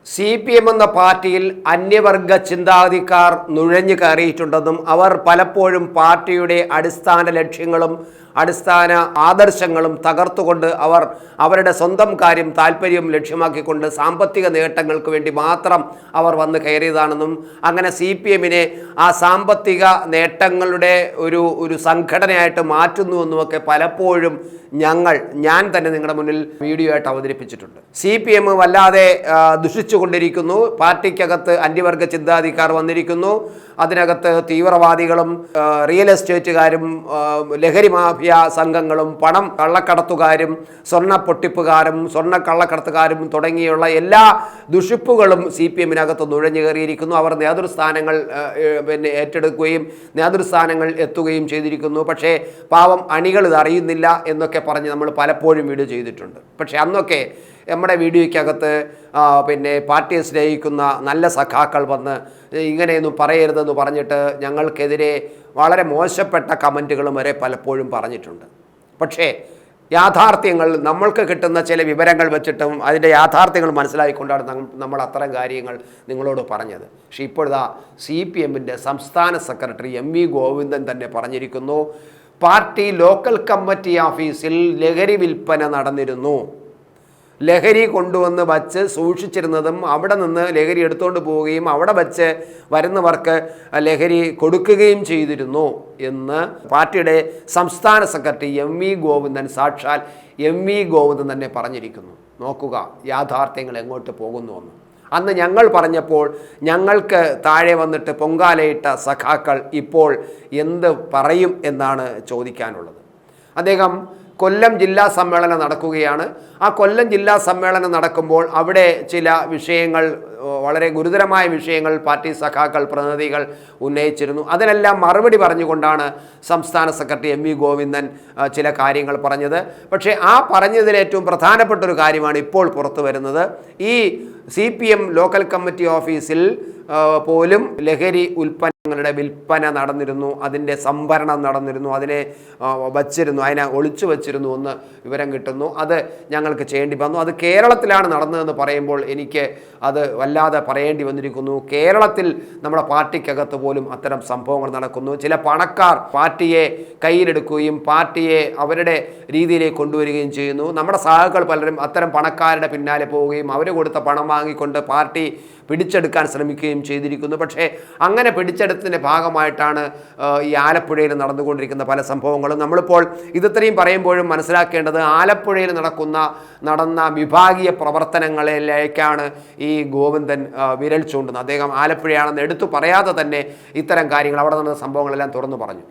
CPM എന്ന പാർട്ടിയിൽ അന്യവർഗ ചിന്താഗതിക്കാർ നുഴഞ്ഞു കയറിയിട്ടുണ്ടെന്നും അവർ പലപ്പോഴും പാർട്ടിയുടെ അടിസ്ഥാന ലക്ഷ്യങ്ങളും അടിസ്ഥാന ആദർശങ്ങളും തകർത്തുകൊണ്ട് അവരുടെ സ്വന്തം കാര്യം താല്പര്യം ലക്ഷ്യമാക്കിക്കൊണ്ട് സാമ്പത്തിക നേട്ടങ്ങൾക്ക് വേണ്ടി മാത്രം അവർ വന്ന് കയറിയതാണെന്നും അങ്ങനെ CPMനെ ആ സാമ്പത്തിക നേട്ടങ്ങളുടെ ഒരു സംഘടനയായിട്ട് മാറ്റുന്നുവെന്നുമൊക്കെ പലപ്പോഴും ഞാൻ തന്നെ നിങ്ങളുടെ മുന്നിൽ വീഡിയോ ആയിട്ട് അവതരിപ്പിച്ചിട്ടുണ്ട്. CPM വല്ലാതെ ദുഷിച്ചുകൊണ്ടിരിക്കുന്നു. പാർട്ടിക്കകത്ത് അന്യവർഗ ചിന്താഗതിക്കാർ വന്നിരിക്കുന്നു. അതിനകത്ത് തീവ്രവാദികളും റിയൽ എസ്റ്റേറ്റുകാരും ലഹരി മാഫിയ സംഘങ്ങളും പണം കള്ളക്കടത്തുകാരും സ്വർണ്ണ പൊട്ടിപ്പുകാരും സ്വർണ്ണ കള്ളക്കടത്തുകാരും തുടങ്ങിയുള്ള എല്ലാ ദുഷിപ്പുകളും CPMനകത്ത് നുഴഞ്ഞു കയറിയിരിക്കുന്നു. അവർ നേതൃസ്ഥാനങ്ങൾ ഏറ്റെടുക്കുകയും നേതൃസ്ഥാനങ്ങൾ എത്തുകയും ചെയ്തിരിക്കുന്നു. പക്ഷേ പാവം അണികൾ ഇത് അറിയുന്നില്ല എന്നൊക്കെ പറഞ്ഞ് നമ്മൾ പലപ്പോഴും വീഡിയോ ചെയ്തിട്ടുണ്ട്. പക്ഷേ അന്നൊക്കെ നമ്മുടെ വീഡിയോയ്ക്കകത്ത് പാർട്ടിയെ സ്നേഹിക്കുന്ന നല്ല സഖാക്കൾ വന്ന് ഇങ്ങനെയൊന്നും പറയരുതെന്ന് പറഞ്ഞിട്ട് ഞങ്ങൾക്കെതിരെ വളരെ മോശപ്പെട്ട കമൻറ്റുകളും വരെ പലപ്പോഴും പറഞ്ഞിട്ടുണ്ട്. പക്ഷേ യാഥാർത്ഥ്യങ്ങൾ നമ്മൾക്ക് കിട്ടുന്ന ചില വിവരങ്ങൾ വെച്ചിട്ടും അതിൻ്റെ യാഥാർത്ഥ്യങ്ങൾ മനസ്സിലാക്കിക്കൊണ്ടാണ് നമ്മൾ അത്തരം കാര്യങ്ങൾ നിങ്ങളോട് പറഞ്ഞത്. പക്ഷേ ഇപ്പോഴാ CPMൻ്റെ സംസ്ഥാന സെക്രട്ടറി MV ഗോവിന്ദൻ തന്നെ പറഞ്ഞിരിക്കുന്നു, പാർട്ടി ലോക്കൽ കമ്മിറ്റി ഓഫീസിൽ ലഹരി വിൽപ്പന നടന്നിരുന്നു. ലഹരി കൊണ്ടുവന്ന് വച്ച് സൂക്ഷിച്ചിരുന്നതും അവിടെ നിന്ന് ലഹരി എടുത്തുകൊണ്ട് പോവുകയും അവിടെ വച്ച് വരുന്നവർക്ക് ലഹരി കൊടുക്കുകയും ചെയ്തിരുന്നു എന്ന് പാർട്ടിയുടെ സംസ്ഥാന സെക്രട്ടറി MV ഗോവിന്ദൻ, സാക്ഷാൽ MV ഗോവിന്ദൻ തന്നെ പറഞ്ഞിരിക്കുന്നു. നോക്കുക യാഥാർത്ഥ്യങ്ങൾ എങ്ങോട്ട് പോകുന്നുവെന്ന്. അന്ന് ഞങ്ങൾ പറഞ്ഞപ്പോൾ ഞങ്ങൾക്ക് താഴെ വന്നിട്ട് പൊങ്കാലയിട്ട സഖാക്കൾ ഇപ്പോൾ എന്ത് പറയും എന്നാണ് ചോദിക്കാനുള്ളത്. അദ്ദേഹം കൊല്ലം ജില്ലാ സമ്മേളനം നടക്കുകയാണ്. ആ കൊല്ലം ജില്ലാ സമ്മേളനം നടക്കുമ്പോൾ അവിടെ ചില വിഷയങ്ങൾ, വളരെ ഗുരുതരമായ വിഷയങ്ങൾ പാർട്ടി സഖാക്കൾ പ്രതിനിധികൾ ഉന്നയിച്ചിരുന്നു. അതിനെല്ലാം മറുപടി പറഞ്ഞുകൊണ്ടാണ് സംസ്ഥാന സെക്രട്ടറി MV ഗോവിന്ദൻ ചില കാര്യങ്ങൾ പറഞ്ഞത്. പക്ഷേ ആ പറഞ്ഞതിൽ ഏറ്റവും പ്രധാനപ്പെട്ട ഒരു കാര്യമാണ് ഇപ്പോൾ പുറത്തു വരുന്നത്. ഈ CPM ലോക്കൽ കമ്മിറ്റി ഓഫീസിൽ പോലും ലഹരി ഉൽപ്പന്നങ്ങളുടെ വിൽപ്പന നടന്നിരുന്നു, അതിൻ്റെ സംഭരണം നടന്നിരുന്നു, അതിനെ വച്ചിരുന്നു, അതിനെ ഒളിച്ചു വച്ചിരുന്നു എന്ന് വിവരം കിട്ടുന്നു. അത് ഞങ്ങൾക്ക് ചെയ്യേണ്ടി വന്നു. അത് കേരളത്തിലാണ് നടന്നതെന്ന് പറയുമ്പോൾ എനിക്ക് അത് വല്ലാതെ പറയേണ്ടി വന്നിരിക്കുന്നു. കേരളത്തിൽ നമ്മുടെ പാർട്ടിക്കകത്ത് പോലും അത്തരം സംഭവങ്ങൾ നടക്കുന്നു. ചില പണക്കാർ പാർട്ടിയെ കയ്യിലെടുക്കുകയും പാർട്ടിയെ അവരുടെ രീതിയിലേക്ക് കൊണ്ടുവരികയും ചെയ്യുന്നു. നമ്മുടെ സഹാക്കൾ പലരും അത്തരം പണക്കാരുടെ പിന്നാലെ പോവുകയും അവർ കൊടുത്ത പണം വാങ്ങിക്കൊണ്ട് പാർട്ടി പിടിച്ചെടുക്കാൻ ശ്രമിക്കുകയും ചെയ്തിരിക്കുന്നു. പക്ഷേ അങ്ങനെ പിടിച്ചെടുത്തതിൻ്റെ ഭാഗമായിട്ടാണ് ഈ ആലപ്പുഴയിൽ നടന്നുകൊണ്ടിരിക്കുന്ന പല സംഭവങ്ങളും. നമ്മളിപ്പോൾ ഇത്രയും പറയുമ്പോഴും മനസ്സിലാക്കേണ്ടത് ആലപ്പുഴയിൽ നടന്ന വിഭാഗീയ പ്രവർത്തനങ്ങളിലേക്കാണ് ഈ ഗോവിന്ദൻ വിരൽ ചൂണ്ടുന്നത്. അദ്ദേഹം ആലപ്പുഴയാണെന്ന് എടുത്തു പറയാതെ തന്നെ ഇത്തരം കാര്യങ്ങൾ, അവിടെ നടന്ന സംഭവങ്ങളെല്ലാം തുറന്നു പറഞ്ഞു.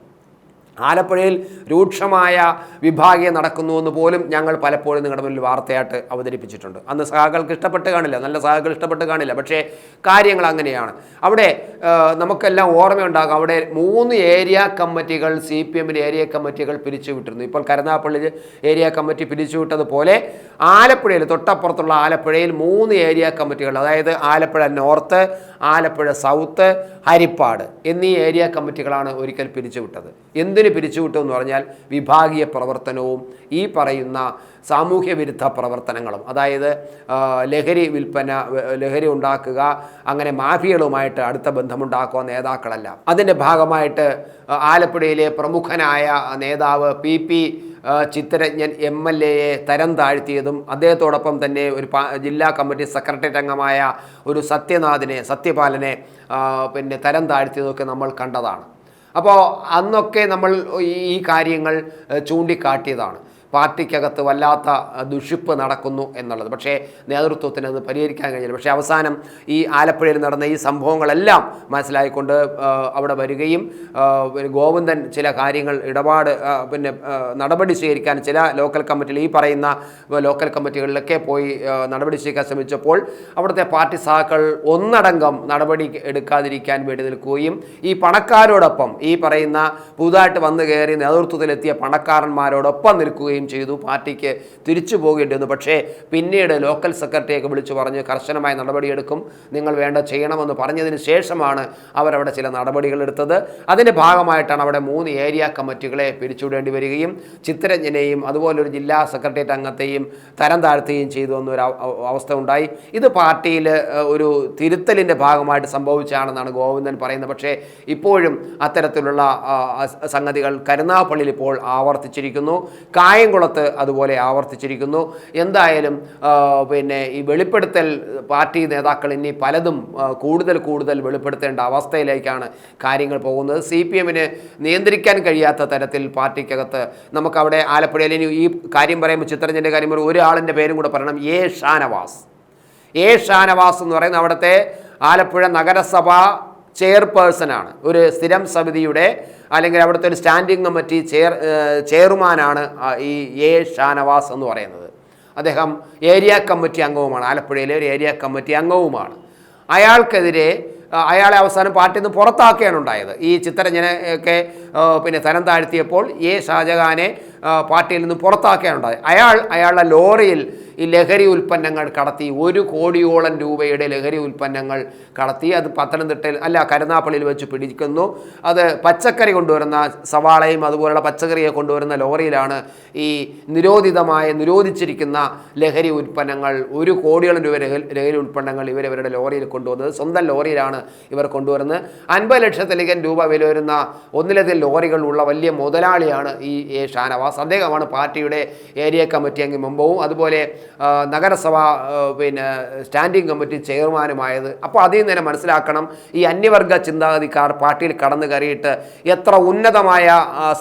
ആലപ്പുഴയിൽ രൂക്ഷമായ വിഭാഗീയം നടക്കുന്നുവെന്ന് പോലും ഞങ്ങൾ പലപ്പോഴും നിങ്ങളുടെ മുന്നിൽ വാർത്തയായിട്ട് അവതരിപ്പിച്ചിട്ടുണ്ട്. അന്ന് സഹാക്കൾക്ക് ഇഷ്ടപ്പെട്ട് കാണില്ല, നല്ല സഹാക്കൾ ഇഷ്ടപ്പെട്ട് കാണില്ല. പക്ഷേ കാര്യങ്ങൾ അങ്ങനെയാണ്. അവിടെ നമുക്കെല്ലാം ഓർമ്മയുണ്ടാകും, അവിടെ 3 ഏരിയ കമ്മിറ്റികൾ CPMൻ്റെ ഏരിയ കമ്മിറ്റികൾ പിരിച്ചുവിട്ടിരുന്നു. ഇപ്പോൾ കരുനാഗപ്പള്ളി ഏരിയ കമ്മിറ്റി പിരിച്ചുവിട്ടതുപോലെ ആലപ്പുഴയിൽ, തൊട്ടപ്പുറത്തുള്ള ആലപ്പുഴയിൽ 3 ഏരിയ കമ്മിറ്റികൾ, അതായത് ആലപ്പുഴ നോർത്ത്, ആലപ്പുഴ സൗത്ത്, ഹരിപ്പാട് എന്നീ ഏരിയ കമ്മിറ്റികളാണ് ഒരിക്കൽ പിരിച്ചുവിട്ടത്. എന്തിന് പിരിച്ചുവിട്ടു എന്ന് പറഞ്ഞാൽ വിഭാഗീയ പ്രവർത്തനവും ഈ പറയുന്ന സാമൂഹ്യ വിരുദ്ധ പ്രവർത്തനങ്ങളും, അതായത് ലഹരി വിൽപ്പന, ലഹരി ഉണ്ടാക്കുക, അങ്ങനെ മാഫിയകളുമായിട്ട് അടുത്ത ബന്ധമുണ്ടാക്കുക നേതാക്കളല്ല. അതിൻ്റെ ഭാഗമായിട്ട് ആലപ്പുഴയിലെ പ്രമുഖനായ നേതാവ് PP ചിത്തരഞ്ജൻ MLAയെ തരം താഴ്ത്തിയതും അദ്ദേഹത്തോടൊപ്പം തന്നെ ഒരു ജില്ലാ കമ്മിറ്റി സെക്രട്ടറി അംഗമായ ഒരു സത്യപാലനെ തരം താഴ്ത്തിയതൊക്കെ നമ്മൾ കണ്ടതാണ്. അപ്പോൾ അന്നൊക്കെ നമ്മൾ ഈ കാര്യങ്ങൾ ചൂണ്ടിക്കാട്ടിയതാണ്. പാർട്ടിക്കകത്ത് വല്ലാത്ത ദുഷിപ്പ് നടക്കുന്നു എന്നുള്ളത്. പക്ഷേ നേതൃത്വത്തിന് അത് പരിഹരിക്കാൻ കഴിഞ്ഞില്ല. പക്ഷേ അവസാനം ഈ ആലപ്പുഴയിൽ നടന്ന ഈ സംഭവങ്ങളെല്ലാം മനസ്സിലായിക്കൊണ്ട് അവിടെ വരികയും ഗോവിന്ദൻ ചില കാര്യങ്ങൾ നടപടി സ്വീകരിക്കാൻ ചില ലോക്കൽ കമ്മിറ്റികൾ, ഈ പറയുന്ന ലോക്കൽ കമ്മിറ്റികളിലൊക്കെ പോയി നടപടി സ്വീകരിക്കാൻ ശ്രമിച്ചപ്പോൾ അവിടുത്തെ പാർട്ടി സഹാക്കൾ ഒന്നടങ്കം നടപടി എടുക്കാതിരിക്കാൻ വേണ്ടി നിൽക്കുകയും ഈ പണക്കാരോടൊപ്പം, ഈ പറയുന്ന പുതുതായിട്ട് വന്നു കയറി നേതൃത്വത്തിലെത്തിയ പണക്കാരന്മാരോടൊപ്പം നിൽക്കുകയും പോവുകയും ചെയ്തു, പാർട്ടിക്ക് തിരിച്ചു പോകേണ്ടി വന്നു. പക്ഷേ പിന്നീട് ലോക്കൽ സെക്രട്ടറിയൊക്കെ വിളിച്ചു പറഞ്ഞ് കർശനമായ നടപടിയെടുക്കും, നിങ്ങൾ വേണ്ട ചെയ്യണമെന്ന് പറഞ്ഞതിന് ശേഷമാണ് അവരവിടെ ചില നടപടികൾ എടുത്തത്. അതിൻ്റെ ഭാഗമായിട്ടാണ് അവിടെ 3 ഏരിയ കമ്മിറ്റികളെ പിരിച്ചുവിടേണ്ടി വരികയും ചിത്തരഞ്ജനെയും അതുപോലെ ഒരു ജില്ലാ സെക്രട്ടേറിയറ്റ് അംഗത്തെയും തരം താഴ്ത്തുകയും ചെയ്തു എന്നൊരു അവസ്ഥ ഉണ്ടായി. ഇത് പാർട്ടിയിൽ ഒരു തിരുത്തലിൻ്റെ ഭാഗമായിട്ട് സംഭവിച്ചാണെന്നാണ് ഗോവിന്ദൻ പറയുന്നത്. പക്ഷേ ഇപ്പോഴും അത്തരത്തിലുള്ള സംഗതികൾ കരുനാഗപ്പള്ളിയിൽ ഇപ്പോൾ ആവർത്തിച്ചിരിക്കുന്നു, കായംകുളത്ത് അതുപോലെ ആവർത്തിച്ചിരിക്കുന്നു. എന്തായാലും പിന്നെ ഈ വെളിപ്പെടുത്തൽ പാർട്ടി നേതാക്കൾ ഇനി പലതും കൂടുതൽ വെളിപ്പെടുത്തേണ്ട അവസ്ഥയിലേക്കാണ് കാര്യങ്ങൾ പോകുന്നത്. CPM-ന് നിയന്ത്രിക്കാൻ കഴിയാത്ത തരത്തിൽ പാർട്ടിക്കകത്ത് നമുക്കവിടെ ആലപ്പുഴയിൽ ഇനി ഈ കാര്യം പറയുമ്പോൾ ചിത്തരഞ്ജൻ്റെ കാര്യം പറയുമ്പോൾ ഒരാളിൻ്റെ പേരും കൂടെ പറയണം, ഷാനവാസ് എന്ന് പറയുന്ന അവിടുത്തെ ആലപ്പുഴ നഗരസഭ ചെയർപേഴ്സണാണ്. ഒരു സ്ഥിരം സമിതിയുടെ അല്ലെങ്കിൽ അവിടുത്തെ ഒരു സ്റ്റാൻഡിംഗ് കമ്മിറ്റി ചെയർമാനാണ് ഈ ഷാനവാസ് എന്ന് പറയുന്നത്. അദ്ദേഹം ഏരിയ കമ്മിറ്റി അംഗവുമാണ്, ആലപ്പുഴയിലെ ഒരു ഏരിയ കമ്മിറ്റി അംഗവുമാണ്. അയാളെ അവസാനം പാർട്ടിയിൽ നിന്ന് പുറത്താക്കുകയാണ് ഉണ്ടായത്. ഈ ചിത്തരഞ്ജനൊക്കെ പിന്നെ തരം താഴ്ത്തിയപ്പോൾ ഷാജഹാനെ പാർട്ടിയിൽ നിന്ന് പുറത്താക്കുകയാണ് ഉണ്ടായത്. അയാളുടെ ലോറിയിൽ ഈ ലഹരി ഉൽപ്പന്നങ്ങൾ കടത്തി, 1 കോടിയോളം രൂപയുടെ ലഹരി ഉൽപ്പന്നങ്ങൾ കടത്തി. അത് പത്തനംതിട്ടയിൽ കരുനാഗപ്പള്ളിയിൽ വെച്ച് പിടിക്കുന്നു. അത് പച്ചക്കറി കൊണ്ടുവരുന്ന സവാളയും അതുപോലുള്ള പച്ചക്കറിയെ കൊണ്ടുവരുന്ന ലോറിയിലാണ് ഈ നിരോധിച്ചിരിക്കുന്ന ലഹരി ഉൽപ്പന്നങ്ങൾ, 1 കോടിയോളം രൂപ ലഹരി ഉൽപ്പന്നങ്ങൾ ഇവരുടെ ലോറിയിൽ കൊണ്ടുവന്നത്. സ്വന്തം ലോറിയിലാണ് ഇവർ കൊണ്ടുവരുന്നത്. 50 ലക്ഷത്തിലധികം രൂപ വില വരുന്ന ഒന്നിലധികം ലോറികളുള്ള വലിയ മുതലാളിയാണ് ഈ ഷാനവാസ്. അദ്ദേഹമാണ് പാർട്ടിയുടെ ഏരിയ കമ്മിറ്റി അംഗവും അതുപോലെ നഗരസഭ സ്റ്റാൻഡിംഗ് കമ്മിറ്റി ചെയർമാനുമായത്. അപ്പോൾ അതിൽ നിന്ന് തന്നെ മനസ്സിലാക്കണം, ഈ അന്യവർഗ ചിന്താഗതിക്കാർ പാർട്ടിയിൽ കടന്നു കയറിയിട്ട് എത്ര ഉന്നതമായ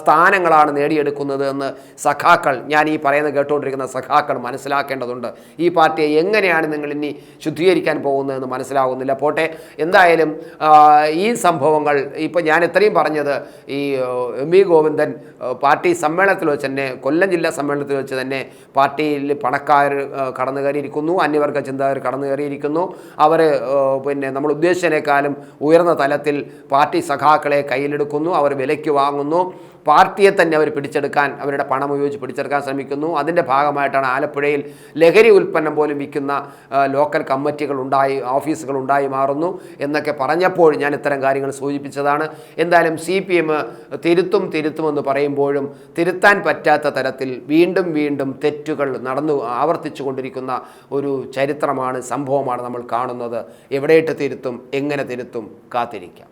സ്ഥാനങ്ങളാണ് നേടിയെടുക്കുന്നത് എന്ന് സഖാക്കൾ, ഞാൻ ഈ പറയുന്നത് കേട്ടുകൊണ്ടിരിക്കുന്ന സഖാക്കൾ മനസ്സിലാക്കേണ്ടതുണ്ട്. ഈ പാർട്ടിയെ എങ്ങനെയാണ് നിങ്ങൾ ഇനി ശുദ്ധീകരിക്കാൻ പോകുന്നതെന്ന് മനസ്സിലാകുന്നില്ല. പോട്ടെ, എന്തായാലും ഈ സംഭവങ്ങൾ ഇപ്പോൾ ഞാൻ ഇത്രയും പറഞ്ഞത് ഈ MV ഗോവിന്ദൻ പാർട്ടി സമ്മേളനത്തിൽ വെച്ച് തന്നെ, കൊല്ലം ജില്ലാ സമ്മേളനത്തിൽ വെച്ച് തന്നെ പാർട്ടിയിൽ പണക്കാർ കടന്നു കയറിയിരിക്കുന്നു, അന്യവർഗ ചിന്തകർ കടന്നു കയറിയിരിക്കുന്നു. അവർ നമ്മൾ ഉദ്ദേശിച്ചതിനേക്കാളും ഉയർന്ന തലത്തിൽ പാർട്ടി സഖാക്കളെ കയ്യിലെടുക്കുന്നു, അവർ വിലയ്ക്ക് വാങ്ങുന്നു, പാർട്ടിയെ തന്നെ അവർ പിടിച്ചെടുക്കാൻ, അവരുടെ പണം ഉപയോഗിച്ച് പിടിച്ചെടുക്കാൻ ശ്രമിക്കുന്നു. അതിൻ്റെ ഭാഗമായിട്ടാണ് ആലപ്പുഴയിൽ ലഹരി ഉൽപ്പന്നം പോലും വിൽക്കുന്ന ലോക്കൽ ഓഫീസുകൾ ഉണ്ടായി മാറുന്നു എന്നൊക്കെ പറഞ്ഞപ്പോൾ ഞാൻ ഇത്തരം കാര്യങ്ങൾ സൂചിപ്പിച്ചതാണ്. എന്തായാലും CPM തിരുത്തുമെന്ന് പറയുമ്പോഴും തിരുത്താൻ പറ്റാത്ത തരത്തിൽ വീണ്ടും തെറ്റുകൾ ആവർത്തിച്ചു കൊണ്ടിരിക്കുന്ന ഒരു സംഭവമാണ് നമ്മൾ കാണുന്നത്. എവിടെയിട്ട് തിരുത്തും, എങ്ങനെ തിരുത്തും, കാത്തിരിക്കാം.